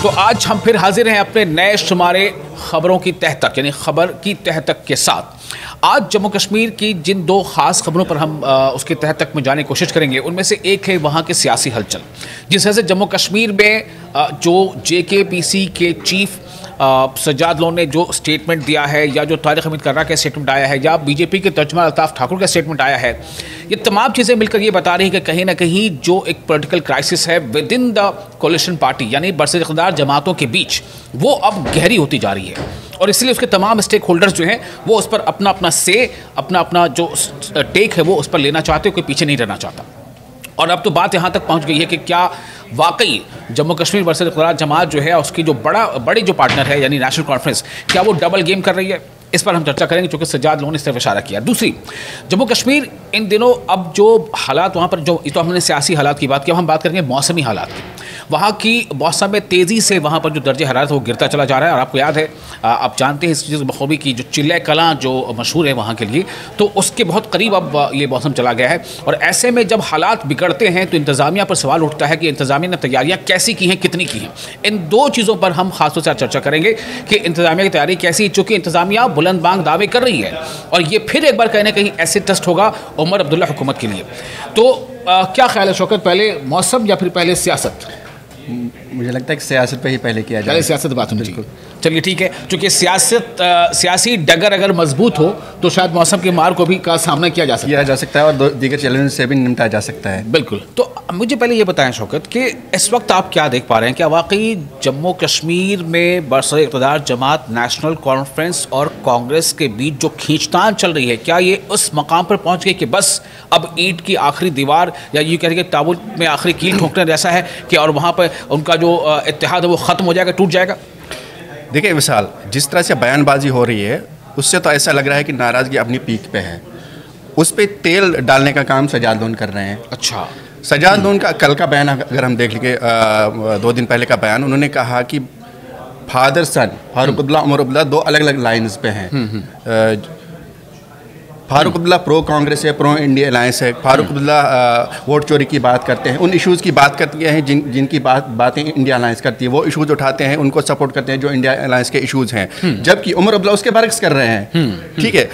तो आज हम फिर हाजिर हैं अपने नए शुमारे खबरों की तह तक, यानी खबर की तह तक के साथ। आज जम्मू कश्मीर की जिन दो खास खबरों पर हम उसके तह तक में जाने की कोशिश करेंगे, उनमें से एक है वहाँ के सियासी हलचल। जिस तरह से जम्मू कश्मीर में जो JKPC के चीफ सज्जाद लोन ने जो स्टेटमेंट दिया है, या जो तारिक हमीद कर्रा का स्टेटमेंट आया है, या बीजेपी के तर्जुमान अल्ताफ ठाकुर का स्टेटमेंट आया है, ये तमाम चीज़ें मिलकर ये बता रही है कि कहीं ना कहीं जो एक पॉलिटिकल क्राइसिस है within the coalition party, यानी बरसर इक़्तिदार जमातों के बीच, वो अब गहरी होती जा रही है। और इसलिए उसके तमाम स्टेक होल्डर्स जो हैं वो उस पर अपना अपना अपना जो टेक है वो उस पर लेना चाहते, कोई पीछे नहीं रहना चाहता। और अब तो बात यहाँ तक पहुँच गई है कि क्या वाकई जम्मू कश्मीर बरसर इक़्तिदार जमात जो है, उसकी जो बड़ी जो पार्टनर है यानी नेशनल कॉन्फ्रेंस, क्या वो डबल गेम कर रही है? इस पर हम चर्चा करेंगे, क्योंकि सज्जाद लोगों ने इस तरफ इशारा किया। दूसरी, जम्मू कश्मीर इन दिनों अब जो हालात वहाँ पर, जो तो हमने सियासी हालात की बात की, अब हम बात करेंगे मौसमी हालात की। वहाँ की मौसम में तेज़ी से वहाँ पर जो दर्जे हरारत है वो गिरता चला जा रहा है। और आपको याद है, आप जानते हैं इस चीज़ बखूबी की, जो चिल्ले कलां जो मशहूर है वहाँ के लिए, तो उसके बहुत करीब अब ये मौसम चला गया है। और ऐसे में जब हालात बिगड़ते हैं तो इंतज़ामिया पर सवाल उठता है कि इंतज़ामिया ने तैयारियाँ कैसी की हैं, कितनी की हैं। इन दो चीज़ों पर हम खासतौर से चर्चा करेंगे कि इंतज़ामिया की तैयारी कैसी, चूँकि इंतज़ामिया बुलंद बांग दावे कर रही है और ये फिर एक बार कहीं ना कहीं ऐसे टेस्ट होगा उमर अब्दुल्ला हुकूमत के लिए। तो क्या ख्याल है शौकत, पहले मौसम या फिर पहले सियासत? मुझे लगता है कि सियासत पे ही पहले किया जाए। पहले सियासत बात होनी चाहिए। चलिए ठीक है, क्योंकि सियासी डगर अगर मजबूत हो तो शायद मौसम की मार को भी का सामना किया जा सकता है और दीगर चैलेंज से भी निपटा जा सकता है। बिल्कुल। तो मुझे पहले ये बताएं शौकत कि इस वक्त आप क्या देख पा रहे हैं? क्या वाकई जम्मू कश्मीर में बरसर इक़्तिदार जमात, नेशनल कॉन्फ्रेंस और कांग्रेस के बीच जो खींचतान चल रही है, क्या ये उस मकाम पर पहुंच गई कि बस अब ईंट की आखिरी दीवार, या यूँ कह रहे कि ताबूत में आखिरी कील ठोकने जैसा है कि और वहाँ पर उनका जो इत्तेहाद है वो ख़त्म हो जाएगा, टूट जाएगा? देखिए विशाल, जिस तरह से बयानबाजी हो रही है उससे तो ऐसा लग रहा है कि नाराज़गी अपनी पीक पे है। उस पर तेल डालने का काम सज्जाद लोन कर रहे हैं। अच्छा, सज्जाद लोन का कल का बयान अगर हम देख लेंगे, 2 दिन पहले का बयान, उन्होंने कहा कि फादर सन फारूक अब्दुल्ला, उमर अब्दुल्ला दो अलग अलग लाइन्स पे हैं। फारूक अब्दुल्ला प्रो कांग्रेस है, प्रो इंडिया अलायंस है। फारूक अब्दुल्ला वोट चोरी की बात करते हैं, उन इश्यूज़ की बात करती हैं जिनकी बातें इंडिया अलायंस करती है। वो इश्यूज़ उठाते हैं, उनको सपोर्ट करते हैं जो इंडिया अलायंस के इश्यूज़ हैं। जबकि उमर अब्दुल्ला उसके बरक्स कर रहे हैं। ठीक है,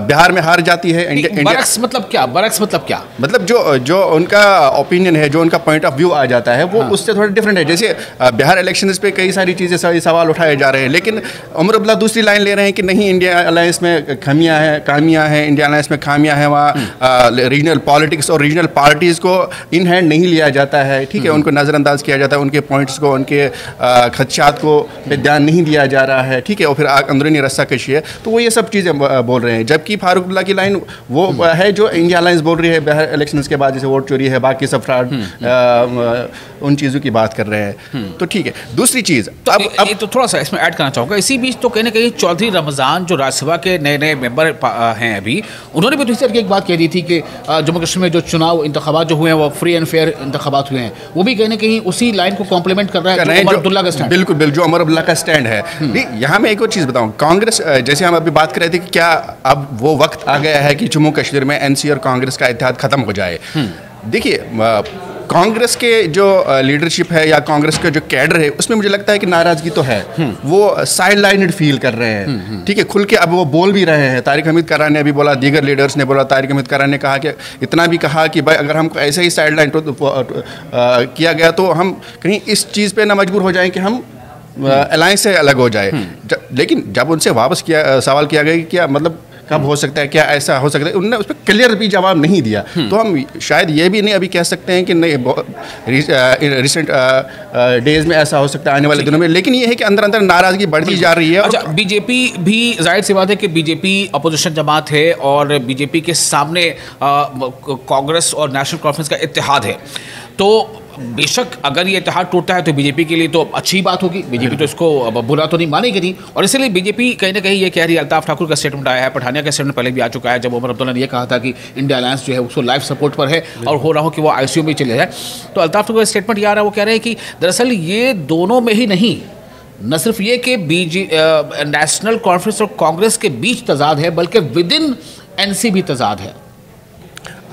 बिहार में हार जाती है बरक्स मतलब क्या? बरक्स मतलब क्या? मतलब जो उनका ओपिनियन है, जो उनका पॉइंट ऑफ व्यू आ जाता है, वो उससे थोड़ा डिफरेंट है। जैसे बिहार इलेक्शन पे कई सारी चीज़ें सवाल उठाए जा रहे हैं, लेकिन उमर अब्दुल्ला दूसरी लाइन ले रहे हैं कि नहीं, इंडिया अलायंस में खामियां हैं, इंडिया अलायंस में खामियां हैं, वहाँ रीजनल पॉलिटिक्स और रीजनल पार्टीज़ को इन हैंड नहीं लिया जाता है। ठीक है, उनको नज़रअंदाज किया जाता है, उनके पॉइंट्स को, उनके खदशात को पे ध्यान नहीं दिया जा रहा है। ठीक है, और फिर अंदरूनी रस्साकशी है। तो वो ये सब चीज़ें बोल रहे हैं। जबकि फारूक अब्दुल्ला की लाइन वो है जो इंडिया अलायंस बोल रही है बिहार इलेक्शंस के बाद, जैसे वोट चोरी है, बाकी सब फ्रॉड, उन चीज़ों की बात कर रहे हैं। तो ठीक है, दूसरी चीज़ तो अब तो थोड़ा सा इसमें ऐड करना चाहूँगा। इसी बीच तो कहीं ना कहीं चौधरी रमज़ान जो राज्यसभा के नए मेंबर हैं अभी, उन्होंने भी दूसरी एक बात कह दी थी कि जम्मू कश्मीर में जो चुनाव इंतखाबात जो हुए हैं वो फ्री एंड फेयर इंतखाबात हुए हैं। वो भी कहीं ना कहीं उसी लाइन को कॉम्प्लीमेंट कर रहा है जो उमर अब्दुल्ला का स्टैंड। बिल्कुल, जो उमर अब्दुल्ला का स्टैंड है। यहाँ मैं एक और चीज़ बताऊँ, कांग्रेस, जैसे हम अभी बात कर रहे थे कि क्या अब वो वक्त आ गया है कि जम्मू कश्मीर में NC और कांग्रेस का इत्तेहाद ख़त्म हो जाए। देखिए, कांग्रेस के जो लीडरशिप है या कांग्रेस का जो कैडर है, उसमें मुझे लगता है कि नाराज़गी तो है। वो साइड लाइनड फील कर रहे हैं। ठीक है, खुल के अब वो बोल भी रहे हैं। तारिक हमीद कर्रा ने अभी बोला, दीगर लीडर्स ने बोला, तारिक हमीद कर्रा ने कहा कि इतना भी कहा कि भाई अगर हमको ऐसे ही साइड लाइन किया गया तो हम कहीं इस चीज़ पे ना मजबूर हो जाएं कि हम अलायंस से अलग हो जाए। लेकिन जब उनसे वापस सवाल किया गया कि क्या मतलब कब हो सकता है, क्या ऐसा हो सकता है, उन्होंने उस पर क्लियर भी जवाब नहीं दिया। तो हम शायद ये भी नहीं अभी कह सकते हैं कि नहीं रिसेंट डेज में ऐसा हो सकता है, आने वाले दिनों में। लेकिन ये है कि अंदर अंदर नाराज़गी बढ़ती जा रही है। अच्छा, बीजेपी भी जाहिर सी बात है कि बीजेपी अपोजिशन जमात है और बीजेपी के सामने कांग्रेस और नेशनल कॉन्फ्रेंस का इत्तेहाद है। तो बेशक अगर ये इत्तेहाद टूटता है तो बीजेपी के लिए तो अच्छी बात होगी। बीजेपी तो इसको बुरा तो नहीं मानेगी नहीं, और इसलिए बीजेपी कहीं ना कहीं ये कह रही है। अल्ताफ ठाकुर का स्टेटमेंट आया है, पठानिया का स्टेटमेंट पहले भी आ चुका है, जब उमर अब्दुल्ला ने यह कहा था कि इंडिया अलायंस जो है उसको लाइफ सपोर्ट पर है और हो रहा हो कि वो ICU में चले जाए। तो अल्ताफ ठाकुर का स्टेटमेंट ये आ रहा है, वो कह रहे हैं कि दरअसल ये दोनों में ही नहीं, न सिर्फ ये कि नेशनल कॉन्फ्रेंस और कांग्रेस के बीच तजाद है, बल्कि विद इन NC भी तजाद है।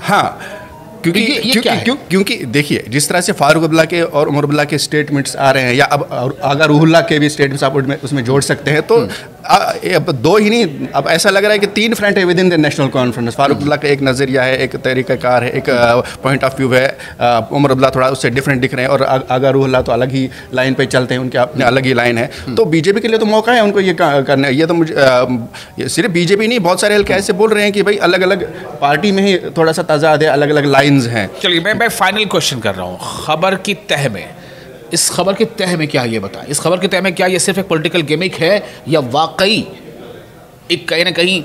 हाँ, क्योंकि देखिए, जिस तरह से फारूक अब्दुल्ला के और उमर अब्दुल्ला के स्टेटमेंट्स आ रहे हैं, या अब अगर रूहुल्लाह के भी स्टेटमेंट्स आप उसमें जोड़ सकते हैं, तो अब दो ही नहीं, अब ऐसा लग रहा है कि 3 फ्रंट है within the national conference. Farooq Abdullah का एक नज़रिया है, एक तरीक़ाकार है, एक पॉइंट ऑफ व्यू है। उमर अब्दुल्ला थोड़ा उससे डिफरेंट दिख रहे हैं, और अगर रूहुल्लाह तो अलग ही लाइन पे चलते हैं, उनके अपने अलग ही लाइन है। तो बीजेपी के लिए तो मौका है उनको ये करना है। ये तो मुझे सिर्फ बीजेपी नहीं, बहुत सारे हल्के ऐसे बोल रहे हैं कि भाई अलग अलग पार्टी में ही थोड़ा सा तजाद है, अलग अलग लाइन्स हैं। चलिए, मैं फाइनल क्वेश्चन कर रहा हूँ। खबर की तह में, इस खबर के तह में क्या, ये बताएं, इस खबर के तह में क्या ये सिर्फ एक पॉलिटिकल गिमिक है, या वाकई एक कहीं ना कहीं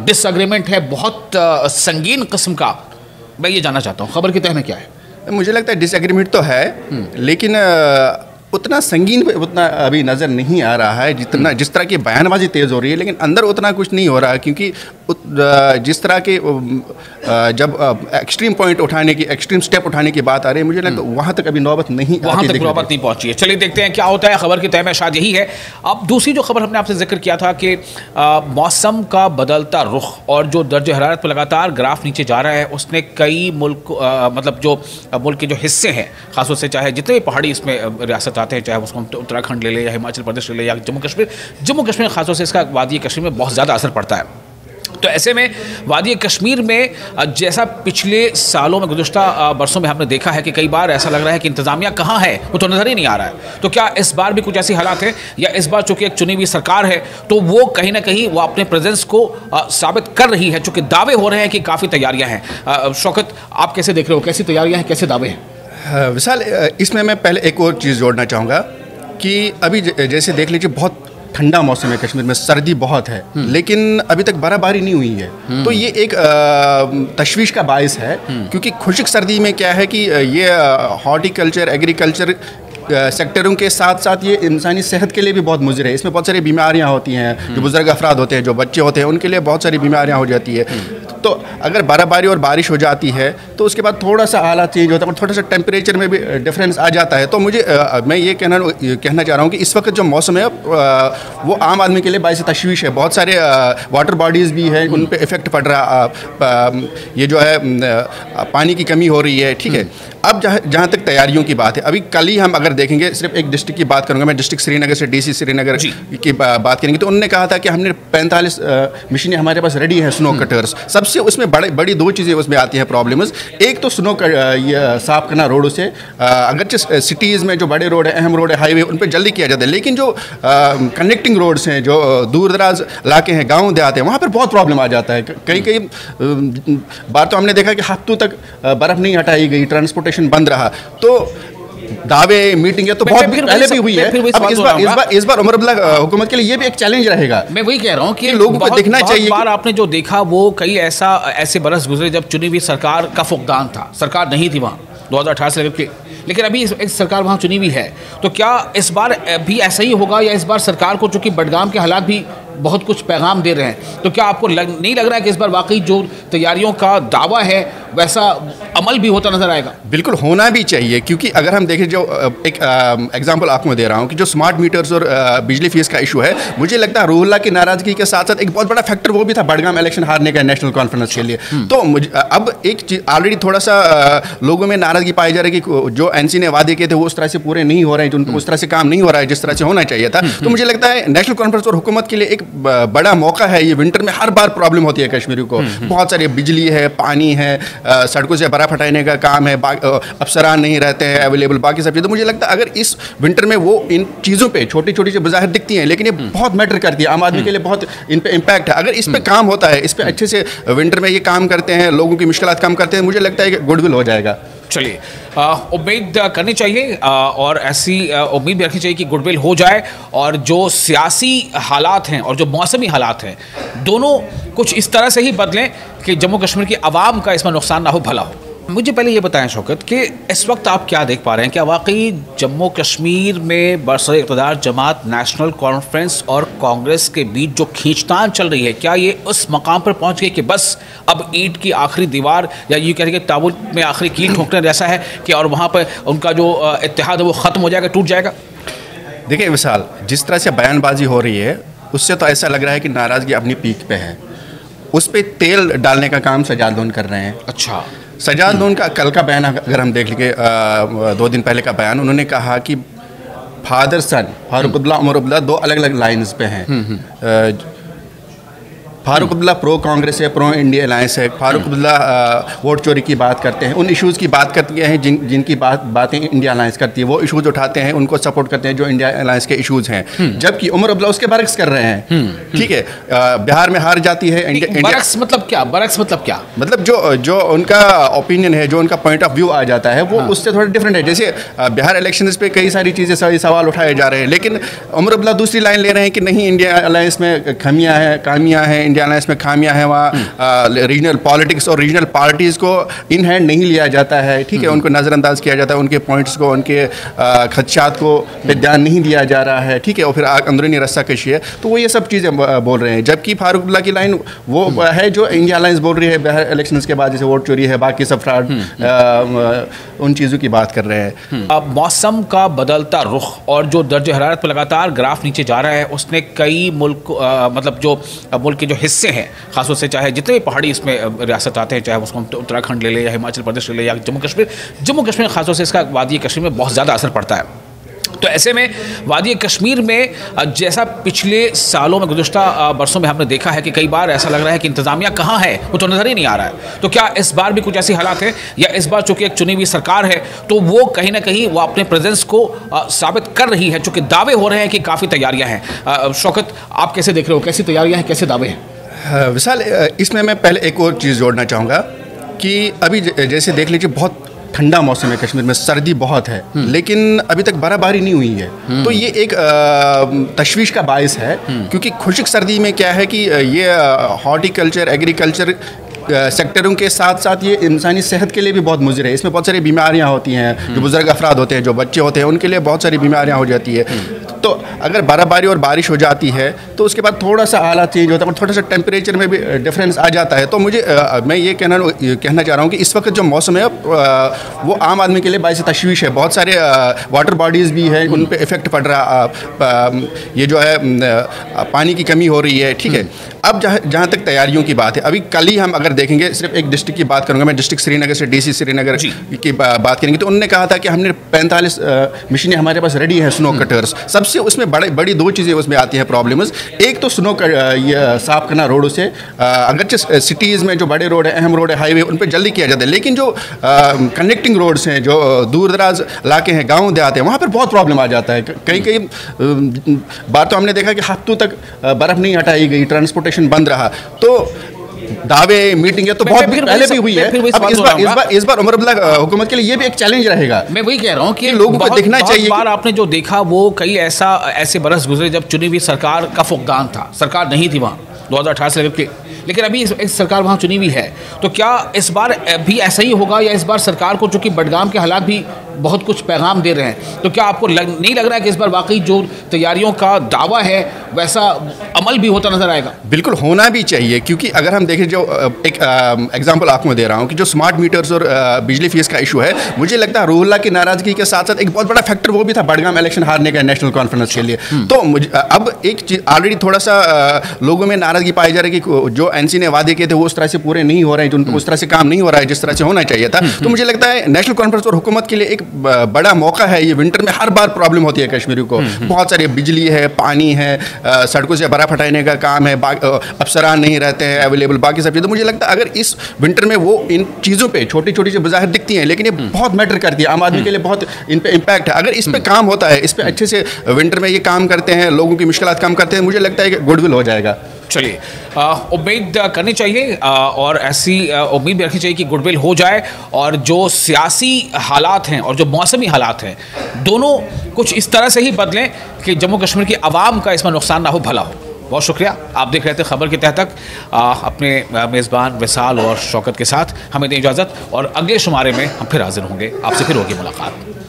डिसएग्रीमेंट है बहुत संगीन किस्म का? मैं ये जानना चाहता हूँ, खबर के तह में क्या है? मुझे लगता है डिसएग्रीमेंट तो है, लेकिन उतना संगीन उतना अभी नज़र नहीं आ रहा है, जितना जिस तरह की बयानबाजी तेज़ हो रही है, लेकिन अंदर उतना कुछ नहीं हो रहा है। क्योंकि जिस तरह के जब एक्सट्रीम पॉइंट उठाने की, एक्सट्रीम स्टेप उठाने की बात आ रही है, मुझे लगता है वहाँ तक अभी नौबत नहीं पहुँची है। चलिए देखते हैं क्या होता है। खबर की तह में शायद यही है। अब दूसरी जो खबर हमने आपसे जिक्र किया था कि मौसम का बदलता रुख और जो दर्ज हरारत पर लगातार ग्राफ नीचे जा रहा है, उसने कई मुल्क मतलब जो मुल्क के जो हिस्से हैं, खासतौर से चाहे जितने भी पहाड़ी इसमें रियासत आते हैं, चाहे उसको उत्तराखंड ले लें या हिमाचल प्रदेश ले लें या जम्मू कश्मीर खासतौर से इसका वादी कश्मीर में बहुत ज़्यादा असर पड़ता है। तो ऐसे में वादी कश्मीर में जैसा पिछले सालों में, गुज़श्ता बरसों में हमने देखा है कि कई बार ऐसा लग रहा है कि इंतज़ामिया कहाँ है, वो तो नज़र ही नहीं आ रहा है। तो क्या इस बार भी कुछ ऐसी हालात हैं, या इस बार चूँकि एक चुनी हुई सरकार है तो वो कहीं ना कहीं वो अपने प्रेजेंस को साबित कर रही है, चूँकि दावे हो रहे हैं कि काफ़ी तैयारियाँ हैं। शौकत, आप कैसे देख रहे हो, कैसी तैयारियाँ हैं, कैसे दावे हैं? विशाल, इसमें मैं पहले एक और चीज़ जोड़ना चाहूँगा कि अभी जैसे देख लीजिए, बहुत ठंडा मौसम है कश्मीर में, सर्दी बहुत है, लेकिन अभी तक बर्फबारी नहीं हुई है। तो ये एक तशवीश का बायस है, क्योंकि खुश्क सर्दी में क्या है कि ये हॉर्टिकल्चर, एग्रीकल्चर सेक्टरों के साथ साथ ये इंसानी सेहत के लिए भी बहुत मुज़र है। इसमें बहुत सारी बीमारियां होती हैं, जो बुजुर्ग अफराद होते हैं, जो बच्चे होते हैं, उनके लिए बहुत सारी बीमारियां हो जाती है। तो अगर बर्फबारी और बारिश हो जाती है तो उसके बाद थोड़ा सा हालात चेंज होता है, और थोड़ा सा टेम्परेचर में भी डिफरेंस आ जाता है। तो मुझे मैं ये कहना चाह रहा हूँ कि इस वक्त जो मौसम है वो आम आदमी के लिए बायस तशवीश है। बहुत सारे वाटर बॉडीज़ भी हैं, उन पर इफ़ेक्ट पड़ रहा, ये जो है पानी की कमी हो रही है। ठीक है, अब जहाँ तक तैयारियों की बात है, अभी कल ही हम अगर देखेंगे, सिर्फ एक डिस्ट्रिक्ट की बात करूँगा मैं, डिस्ट्रिक्ट श्रीनगर से DC श्रीनगर की बात करेंगे, तो उन्होंने कहा था कि हमने 45 मशीनें हमारे पास रेडी हैं, स्नो कटर्स। सबसे उसमें बड़ी 2 चीज़ें उसमें आती हैं प्रॉब्लम्स। एक तो स्नो साफ करना रोडों से, अगरचे सिटीज़ में जो बड़े रोड है, अहम रोड है, हाईवे, उन पर जल्दी किया जाता है, लेकिन जो कनेक्टिंग रोड्स हैं, जो दूर दराज इलाके हैं, गाँव देहात हैं, वहाँ पर बहुत प्रॉब्लम आ जाता है। कई बार तो हमने देखा कि हफ्तों तक बर्फ़ नहीं हटाई गई, ट्रांसपोर्टेशन बंद रहा। तो दावे, मीटिंग तो बहुत पहले भी हुई है। अब इस बार उमर अब्दुल्ला हुकूमत के लिए ये भी एक चैलेंज रहेगा। मैं वही कह रहा हूँ कि लोगों को देखना चाहिए। बार आपने जो देखा वो कई ऐसे बरस गुजरे जब चुनी हुई सरकार का फुकदान था, सरकार नहीं थी वहाँ 2018 से लेकर, लेकिन अभी इस सरकार वहाँ चुनी हुई है। तो क्या इस बार भी ऐसा ही होगा, या इस बार सरकार को चूँकि बडगाम के हालात भी बहुत कुछ पैगाम दे रहे हैं, तो क्या आपको नहीं लग रहा है कि इस बार वाकई जो तैयारियों का दावा है वैसा अमल भी होता नजर आएगा? बिल्कुल होना भी चाहिए, क्योंकि अगर हम देखें, जो एक एग्जांपल आपको दे रहा हूं कि जो स्मार्ट मीटर्स और बिजली फीस का इशू है, मुझे लगता है रूहुल्लाह की नाराज़गी के साथ साथ एक बहुत बड़ा फैक्टर वो भी था बडगाम इलेक्शन हारने का नेशनल कॉन्फ्रेंस के लिए। तो अब एक चीज़ ऑलरेडी थोड़ा सा लोगों में नाराज़गी पाई जा रही है कि जो NC ने वादे किए थे वो उस तरह से पूरे नहीं हो रहे हैं, उस तरह से काम नहीं हो रहा है जिस तरह से होना चाहिए था। तो मुझे लगता है नेशनल कॉन्फ्रेंस और हुकूमत के लिए एक बड़ा मौका है। ये विंटर में हर बार प्रॉब्लम होती है कश्मीरियों को, बहुत सारी बिजली है, पानी है, सड़कों से बर्फ हटाने का काम है, अफसरान नहीं रहते हैं अवेलेबल, बाकी सब चीज़ें। तो मुझे लगता है अगर इस विंटर में वो इन चीज़ों पे छोटी छोटी सी बज़ाहिर दिखती हैं, लेकिन ये बहुत मैटर करती है, आम आदमी के लिए बहुत इन पे इम्पैक्ट है। अगर इस पे काम होता है, इस पे अच्छे से विंटर में ये काम करते हैं, लोगों की मुश्किलात कम करते हैं, मुझे लगता है कि गुडविल हो जाएगा। चलिए, उम्मीद करनी चाहिए और ऐसी उम्मीद भी रखनी चाहिए कि गुडविल हो जाए, और जो सियासी हालात हैं और जो मौसमी हालात हैं, दोनों कुछ इस तरह से ही बदलें कि जम्मू कश्मीर की आवाम का इसमें नुकसान ना हो, भला हो। मुझे पहले ये बताएं शौकत कि इस वक्त आप क्या देख पा रहे हैं, क्या वाकई जम्मू कश्मीर में बरसर इक़्तिदार जमात, नेशनल कॉन्फ्रेंस और कांग्रेस के बीच जो खींचतान चल रही है, क्या ये उस मकाम पर पहुंच गई कि बस अब ईंट की आखिरी दीवार, या यूँ कह रहे ताबूत में आखिरी कील ठोकने जैसा है कि और वहाँ पर उनका जो इत्तेहाद है वो ख़त्म हो जाएगा, टूट जाएगा? देखिए विशाल, जिस तरह से बयानबाजी हो रही है उससे तो ऐसा लग रहा है कि नाराज़गी अपनी पीक पे है। उस पर तेल डालने का काम सजाद लोन कर रहे हैं। अच्छा, सजाद लोन का कल का बयान अगर हम देख लेंगे, 2 दिन पहले का बयान, उन्होंने कहा कि फादर सन फारूक अब्दुल्ला उमर अब्दुल्ला 2 अलग अलग लाइन्स पे हैं। फारूक अब्दुल्ला प्रो कांग्रेस है, प्रो इंडिया अलायंस है। फारूक अब्दुल्ला वोट चोरी की बात करते हैं, उन इश्यूज़ की बात करते हैं जिनकी बातें इंडिया अलायंस करती है, वो इश्यूज उठाते हैं, उनको सपोर्ट करते हैं जो इंडिया अलायंस के इश्यूज़ हैं। जबकि उमर अब्दुल्ला उसके बरक्स कर रहे हैं। ठीक है, बिहार में हार जाती है बरक्स मतलब क्या? बरक्स मतलब क्या? मतलब जो उनका ओपिनियन है, जो उनका पॉइंट ऑफ व्यू आ जाता है, वो उससे थोड़ा डिफरेंट है। जैसे बिहार इलेक्शन पे कई सारी चीज़ें सवाल उठाए जा रहे हैं, लेकिन उमर अब्दुल्ला दूसरी लाइन ले रहे हैं कि नहीं, इंडिया अलायंस में कामियाँ हैं, इंडिया अलायंस में खामियां हैं, वहाँ रीजनल पॉलिटिक्स और रीजनल पार्टीज़ को इन हैंड नहीं लिया जाता है। ठीक है, उनको नज़रअंदाज किया जाता है, उनके पॉइंट्स को, उनके खदशात को पे ध्यान नहीं दिया जा रहा है। ठीक है, और फिर अंदरूनी रस्साकशी है, तो वो ये सब चीज़ें बोल रहे हैं। जबकि फारूक अब्दुल्ला की लाइन वो है जो इंडिया अलायंस बोल रही है, बिहार इलेक्शंस के बाद जैसे वोट चोरी है, बाकी सब फ्रॉड, उन चीज़ों की बात कर रहे हैं। अब मौसम का बदलता रुख और जो दर्ज हरारत पर लगातार ग्राफ नीचे जा रहा है, उसने कई मुल्क मतलब जो मुल्क के जो हिस्से हैं, खासतौर से चाहे जितने भी पहाड़ी इसमें रियासत आते हैं, चाहे उसको उत्तराखंड ले लें या हिमाचल प्रदेश ले लें या जम्मू कश्मीर खासतौर से इसका वादी कश्मीर में बहुत ज़्यादा असर पड़ता है। तो ऐसे में वादी कश्मीर में जैसा पिछले सालों में, गुज़श्ता बरसों में हमने देखा है कि कई बार ऐसा लग रहा है कि इंतज़ामिया कहाँ है, वो तो नज़र ही नहीं आ रहा है। तो क्या इस बार भी कुछ ऐसी हालात है, या इस बार चूँकि एक चुनी हुई सरकार है तो वो कहीं ना कहीं वो अपने प्रेजेंस को साबित कर रही है, चूँकि दावे हो रहे हैं कि काफ़ी तैयारियाँ हैं। शौकत, आप कैसे देख रहे हो, कैसी तैयारियाँ हैं, कैसे दावे हैं? विशाल, इसमें मैं पहले एक और चीज़ जोड़ना चाहूँगा कि अभी जैसे देख लीजिए, बहुत ठंडा मौसम है कश्मीर में, सर्दी बहुत है, लेकिन अभी तक बर्फबारी नहीं हुई है। तो ये एक तशवीश का बायस है, क्योंकि खुश्क सर्दी में क्या है कि ये हॉर्टिकल्चर, एग्रीकल्चर सेक्टरों के साथ साथ ये इंसानी सेहत के लिए भी बहुत मुज़र है। इसमें बहुत सारी बीमारियां होती हैं, जो बुजुर्ग अफराद होते हैं, जो बच्चे होते हैं, उनके लिए बहुत सारी बीमारियां हो जाती है। तो अगर बर्फबारी और बारिश हो जाती है तो उसके बाद थोड़ा सा हालात चेंज होता है और थोड़ा सा टेम्परेचर में भी डिफरेंस आ जाता है। तो मुझे मैं ये कहना चाह रहा हूँ कि इस वक्त जो मौसम है वो आम आदमी के लिए बायस तशवीश है। बहुत सारे वाटर बॉडीज़ भी हैं, उन पर इफ़ेक्ट पड़ रहा, ये जो है पानी की कमी हो रही है। ठीक है, अब जहाँ तक तैयारियों की बात है, अभी कल ही हम अगर देखेंगे, सिर्फ एक डिस्ट्रिक्ट की बात करूँगा मैं, डिस्ट्रिक्ट श्रीनगर से DC श्रीनगर की बात करेंगे, तो उन्होंने कहा था कि हमने 45 मशीनें हमारे पास रेडी हैं, स्नो कटर्स। सबसे उसमें बड़ी 2 चीज़ें उसमें आती हैं प्रॉब्लम्स। एक तो स्नो साफ करना रोडों से, अगरचे सिटीज़ में जो बड़े रोड है, अहम रोड है, हाईवे, उन पर जल्दी किया जाता है, लेकिन जो कनेक्टिंग रोड्स हैं, जो दूर दराज इलाके हैं, गाँव देहात हैं, वहाँ पर बहुत प्रॉब्लम आ जाता है। कई बार तो हमने देखा कि हफ्तों तक बर्फ़ नहीं हटाई गई, ट्रांसपोर्टेशन बंद रहा। तो दावे, मीटिंग तो बहुत पहले भी हुई है। अब इस बार उमर अब्दुल्ला हुकूमत के लिए ये भी एक चैलेंज रहेगा। मैं वही कह रहा हूँ कि लोगों को देखना चाहिए। बार आपने जो देखा वो कई ऐसे बरस गुजरे जब चुनी हुई सरकार का फुकदान था, सरकार नहीं थी वहाँ 2018 से लेकर, लेकिन अभी इस सरकार वहाँ चुनी हुई है। तो क्या इस बार भी ऐसा ही होगा, या इस बार सरकार को, चूँकि बडगाम के हालात भी बहुत कुछ पैगाम दे रहे हैं, तो क्या आपको नहीं लग रहा है कि इस बार वाकई जो तैयारियों का दावा है वैसा अमल भी होता नजर आएगा? बिल्कुल होना भी चाहिए, क्योंकि अगर हम देखें, जो एक एग्जांपल आपको दे रहा हूं कि जो स्मार्ट मीटर्स और बिजली फीस का इशू है, मुझे लगता है रूहुल्लाह की नाराज़गी के साथ साथ एक बहुत बड़ा फैक्टर वो भी था बडगाम इलेक्शन हारने का नेशनल कॉन्फ्रेंस के लिए। तो अब एक चीज़ ऑलरेडी थोड़ा सा लोगों में नाराज़गी पाई जा रही है कि जो NC ने वादे किए थे वो उस तरह से पूरे नहीं हो रहे हैं, उस तरह से काम नहीं हो रहा है जिस तरह से होना चाहिए था। तो मुझे लगता है नेशनल कॉन्फ्रेंस और हुकूमत के लिए एक बड़ा मौका है। ये विंटर में हर बार प्रॉब्लम होती है कश्मीरियों को, बहुत सारी बिजली है, पानी है, सड़कों से बर्फ हटाने का काम है, अफसरान नहीं रहते हैं अवेलेबल, बाकी सब चीज़ें। तो मुझे लगता है अगर इस विंटर में वो इन चीज़ों पे छोटी छोटी जो बज़ाहिर दिखती हैं, लेकिन ये बहुत मैटर करती है, आम आदमी के लिए बहुत इन पे इम्पैक्ट है। अगर इस पे काम होता है, इस पे अच्छे से विंटर में ये काम करते हैं, लोगों की मुश्किलात कम करते हैं, मुझे लगता है कि गुडविल हो जाएगा। चलिए, उम्मीद करनी चाहिए और ऐसी उम्मीद भी रखनी चाहिए कि गुडविल हो जाए, और जो सियासी हालात हैं और जो मौसमी हालात हैं, दोनों कुछ इस तरह से ही बदलें कि जम्मू कश्मीर की आवाम का इसमें नुकसान ना हो, भला हो। बहुत शुक्रिया, आप देख रहे थे खबर के तहत तक अपने मेज़बान विसाल और शौकत के साथ। हमें दें इजाज़त, और अगले शुमारे में हम फिर हाजिर होंगे, आपसे फिर होगी मुलाकात।